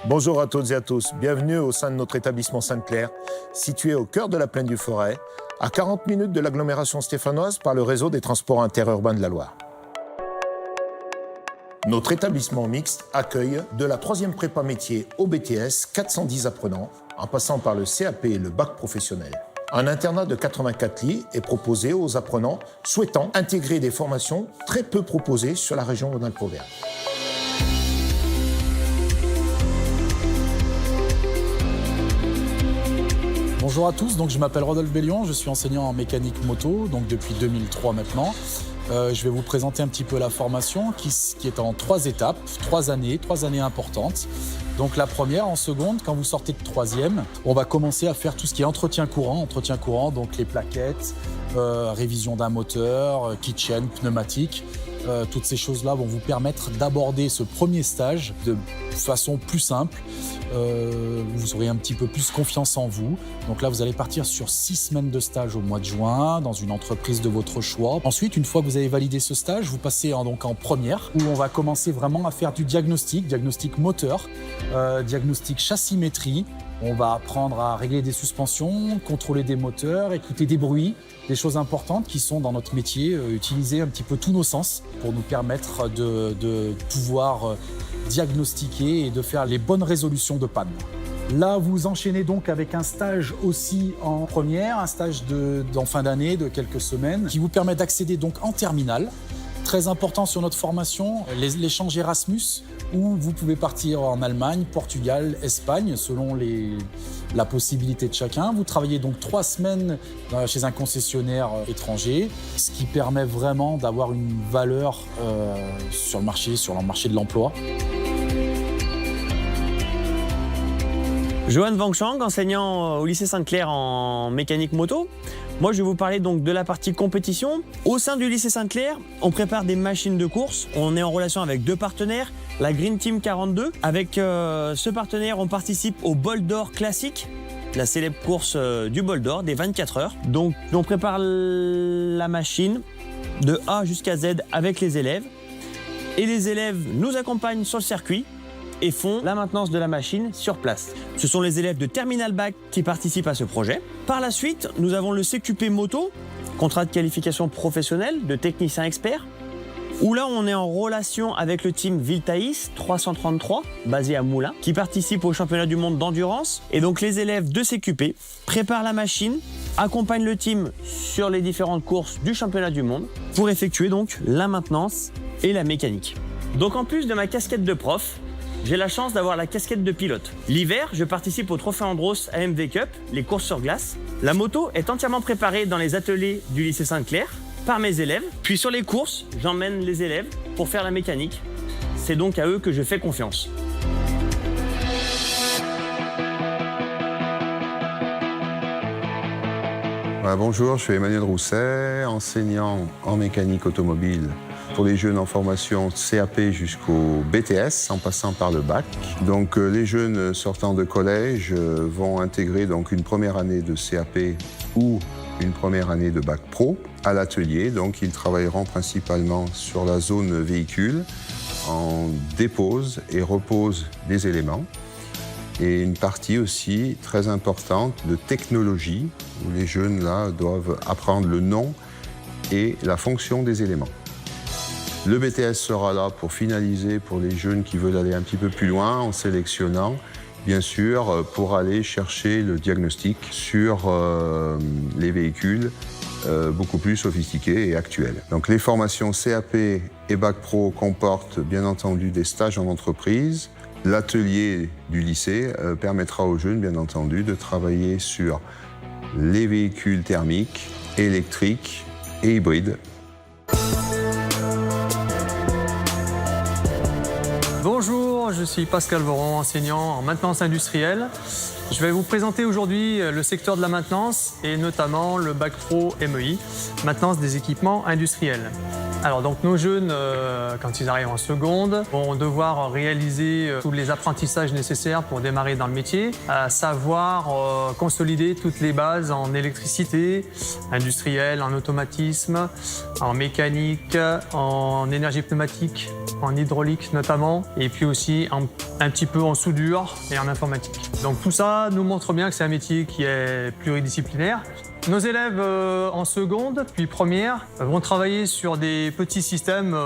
Bonjour à toutes et à tous, bienvenue au sein de notre établissement Sainte-Claire, situé au cœur de la plaine du Forêt, à 40 minutes de l'agglomération stéphanoise par le réseau des transports interurbains de la Loire. Notre établissement mixte accueille de la 3e prépa métier au BTS 410 apprenants, en passant par le CAP et le bac professionnel. Un internat de 84 lits est proposé aux apprenants souhaitant intégrer des formations très peu proposées sur la région Rhône-Alpes-Auvergne. Bonjour à tous, donc je m'appelle Rodolphe Bellion, je suis enseignant en mécanique moto, donc depuis 2003 maintenant. Je vais vous présenter un petit peu la formation qui est en 3 étapes, 3 années importantes. Donc la première, en seconde, quand vous sortez de 3e, on va commencer à faire tout ce qui est entretien courant, donc les plaquettes, révision d'un moteur, kitchen, pneumatique. Toutes ces choses-là vont vous permettre d'aborder ce premier stage de façon plus simple. Vous aurez un petit peu plus confiance en vous. Donc là, vous allez partir sur 6 semaines de stage au mois de juin dans une entreprise de votre choix. Ensuite, une fois que vous avez validé ce stage, vous passez donc en première où on va commencer vraiment à faire du diagnostic moteur, diagnostic chassimétrie. On va apprendre à régler des suspensions, contrôler des moteurs, écouter des bruits, des choses importantes qui sont dans notre métier, utiliser un petit peu tous nos sens pour nous permettre de pouvoir diagnostiquer et de faire les bonnes résolutions de panne. Là, vous enchaînez donc avec un stage aussi en première, un stage en fin d'année de quelques semaines qui vous permet d'accéder donc en terminale. Très important sur notre formation, l'échange Erasmus, où vous pouvez partir en Allemagne, Portugal, Espagne, selon la possibilité de chacun. Vous travaillez donc 3 semaines chez un concessionnaire étranger, ce qui permet vraiment d'avoir une valeur sur le marché de l'emploi. Johan Wangchang, enseignant au lycée Sainte-Claire en mécanique moto. Moi, je vais vous parler donc de la partie compétition. Au sein du lycée Sainte-Claire, on prépare des machines de course. On est en relation avec 2 partenaires, la Green Team 42. Avec ce partenaire, on participe au Bol d'Or classique, la célèbre course du Bol d'Or des 24 heures. Donc, on prépare la machine de A jusqu'à Z avec les élèves. Et les élèves nous accompagnent sur le circuit et font la maintenance de la machine sur place. Ce sont les élèves de Terminal Bac qui participent à ce projet. Par la suite, nous avons le CQP Moto, contrat de qualification professionnelle de technicien expert, où là on est en relation avec le team Viltaïs 333, basé à Moulins, qui participe au championnat du monde d'endurance. Et donc les élèves de CQP préparent la machine, accompagnent le team sur les différentes courses du championnat du monde pour effectuer donc la maintenance et la mécanique. Donc en plus de ma casquette de prof, j'ai la chance d'avoir la casquette de pilote. L'hiver, je participe au Trophée Andros AMV Cup, les courses sur glace. La moto est entièrement préparée dans les ateliers du lycée Sainte-Claire par mes élèves. Puis sur les courses, j'emmène les élèves pour faire la mécanique. C'est donc à eux que je fais confiance. Bonjour, je suis Emmanuel Rousset, enseignant en mécanique automobile pour les jeunes en formation CAP jusqu'au BTS en passant par le bac. Donc les jeunes sortant de collège vont intégrer donc une première année de CAP ou une première année de bac pro à l'atelier. Donc ils travailleront principalement sur la zone véhicule en dépose et repose des éléments. Et une partie aussi très importante de technologie où les jeunes là doivent apprendre le nom et la fonction des éléments. Le BTS sera là pour finaliser pour les jeunes qui veulent aller un petit peu plus loin en sélectionnant, bien sûr, pour aller chercher le diagnostic sur les véhicules beaucoup plus sophistiqués et actuels. Donc les formations CAP et Bac Pro comportent bien entendu des stages en entreprise. L'atelier du lycée permettra aux jeunes, bien entendu, de travailler sur les véhicules thermiques, électriques et hybrides. Bonjour, je suis Pascal Voron, enseignant en maintenance industrielle. Je vais vous présenter aujourd'hui le secteur de la maintenance et notamment le Bac Pro MEI, maintenance des équipements industriels. Alors donc nos jeunes, quand ils arrivent en seconde, vont devoir réaliser tous les apprentissages nécessaires pour démarrer dans le métier, à savoir consolider toutes les bases en électricité, industrielle, en automatisme, en mécanique, en énergie pneumatique, en hydraulique notamment, et puis aussi un petit peu en soudure et en informatique. Donc tout ça nous montre bien que c'est un métier qui est pluridisciplinaire. Nos élèves en seconde, puis première, vont travailler sur des petits systèmes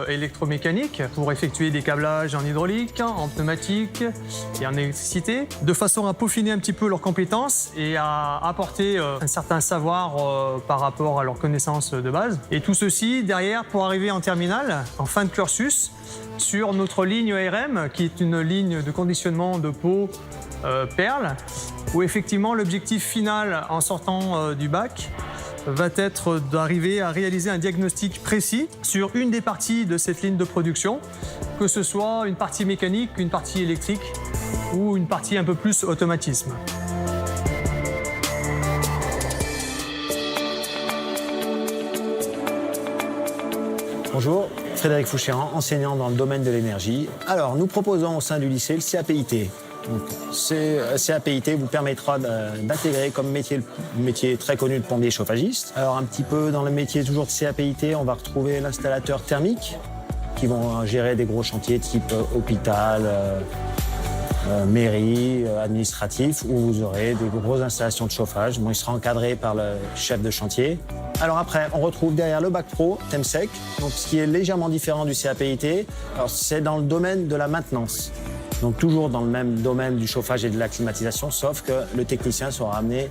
électromécaniques pour effectuer des câblages en hydraulique, en pneumatique et en électricité, de façon à peaufiner un petit peu leurs compétences et à apporter un certain savoir par rapport à leurs connaissances de base. Et tout ceci derrière pour arriver en terminale, en fin de cursus, sur notre ligne ARM, qui est une ligne de conditionnement de peau perle, où effectivement l'objectif final en sortant du bac va être d'arriver à réaliser un diagnostic précis sur une des parties de cette ligne de production, que ce soit une partie mécanique, une partie électrique ou une partie un peu plus automatisme. Bonjour, Frédéric Fouchéran, enseignant dans le domaine de l'énergie. Alors, nous proposons au sein du lycée le CAPIT. Donc, ce CAPIT vous permettra d'intégrer comme métier très connu de plombier chauffagiste. Alors, un petit peu dans le métier toujours de CAPIT, on va retrouver l'installateur thermique qui vont gérer des gros chantiers type hôpital, mairie, administratif, où vous aurez des grosses installations de chauffage. Bon, il sera encadré par le chef de chantier. Alors après, on retrouve derrière le bac pro, TEMSEC, donc ce qui est légèrement différent du CAPIT. Alors c'est dans le domaine de la maintenance. Donc toujours dans le même domaine du chauffage et de la climatisation, sauf que le technicien sera amené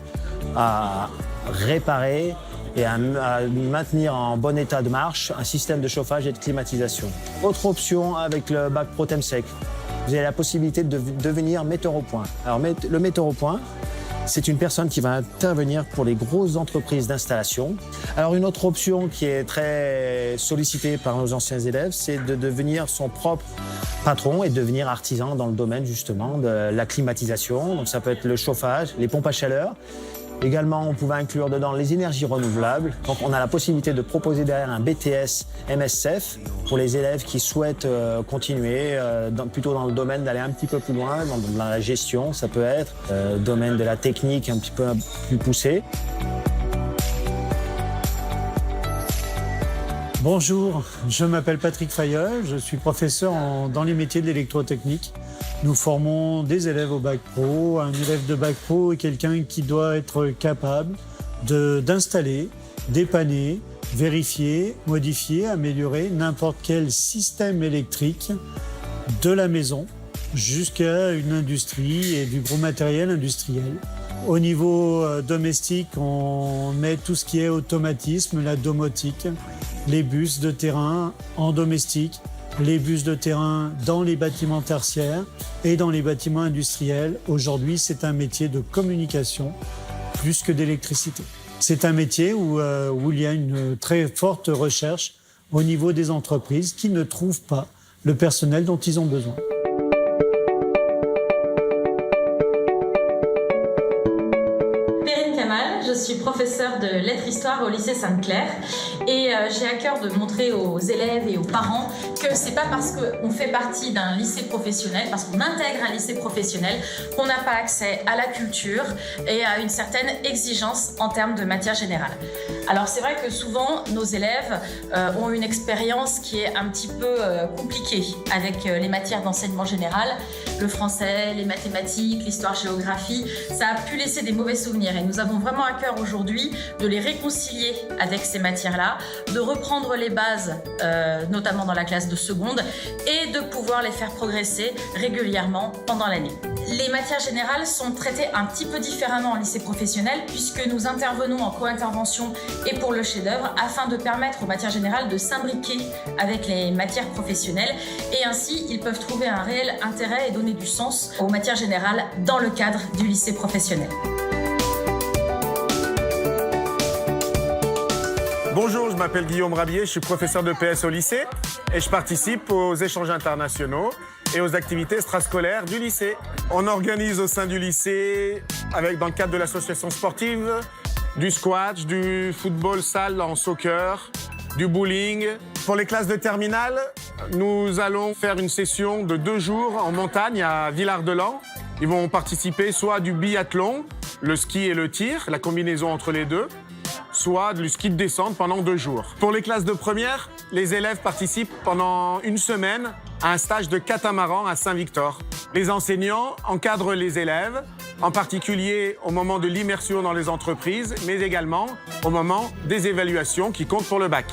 à réparer et à maintenir en bon état de marche un système de chauffage et de climatisation. Autre option avec le bac pro TEMSEC, vous avez la possibilité de devenir metteur au point. Alors le metteur au point, c'est une personne qui va intervenir pour les grosses entreprises d'installation. Alors une autre option qui est très sollicitée par nos anciens élèves, c'est de devenir son propre patron et de devenir artisan dans le domaine justement de la climatisation. Donc ça peut être le chauffage, les pompes à chaleur. Également, on pouvait inclure dedans les énergies renouvelables. Donc on a la possibilité de proposer derrière un BTS MSF pour les élèves qui souhaitent continuer plutôt dans le domaine d'aller un petit peu plus loin, dans la gestion, ça peut être, domaine de la technique un petit peu plus poussé. Bonjour, je m'appelle Patrick Fayeul, je suis professeur dans les métiers de l'électrotechnique. Nous formons des élèves au bac pro. Un élève de bac pro est quelqu'un qui doit être capable d'installer, dépanner, vérifier, modifier, améliorer n'importe quel système électrique de la maison jusqu'à une industrie et du gros matériel industriel. Au niveau domestique, on met tout ce qui est automatisme, la domotique, les bus de terrain en domestique, les bus de terrain dans les bâtiments tertiaires et dans les bâtiments industriels. Aujourd'hui, c'est un métier de communication plus que d'électricité. C'est un métier où il y a une très forte recherche au niveau des entreprises qui ne trouvent pas le personnel dont ils ont besoin. Je suis professeure de lettres-histoire au lycée Sainte-Claire et j'ai à cœur de montrer aux élèves et aux parents que c'est pas parce qu'on fait partie d'un lycée professionnel, parce qu'on intègre un lycée professionnel, qu'on n'a pas accès à la culture et à une certaine exigence en termes de matière générale. Alors c'est vrai que souvent nos élèves ont une expérience qui est un petit peu compliquée avec les matières d'enseignement général, le français, les mathématiques, l'histoire-géographie. Ça a pu laisser des mauvais souvenirs et nous avons vraiment à cœur aujourd'hui de les réconcilier avec ces matières-là, de reprendre les bases, notamment dans la classe de seconde, et de pouvoir les faire progresser régulièrement pendant l'année. Les matières générales sont traitées un petit peu différemment en lycée professionnel puisque nous intervenons en co-intervention et pour le chef-d'œuvre afin de permettre aux matières générales de s'imbriquer avec les matières professionnelles et ainsi ils peuvent trouver un réel intérêt et donner du sens aux matières générales dans le cadre du lycée professionnel. Bonjour, je m'appelle Guillaume Rabier, je suis professeur de PS au lycée et je participe aux échanges internationaux et aux activités extrascolaires du lycée. On organise au sein du lycée, dans le cadre de l'association sportive, du squash, du football salle en soccer, du bowling, Pour les classes de terminale, nous allons faire une session de 2 jours en montagne à Villard-de-Lans. Ils vont participer soit du biathlon, le ski et le tir, la combinaison entre les deux, soit du ski de descente pendant 2 jours. Pour les classes de première, les élèves participent pendant 1 semaine à un stage de catamaran à Saint-Victor. Les enseignants encadrent les élèves, en particulier au moment de l'immersion dans les entreprises, mais également au moment des évaluations qui comptent pour le bac.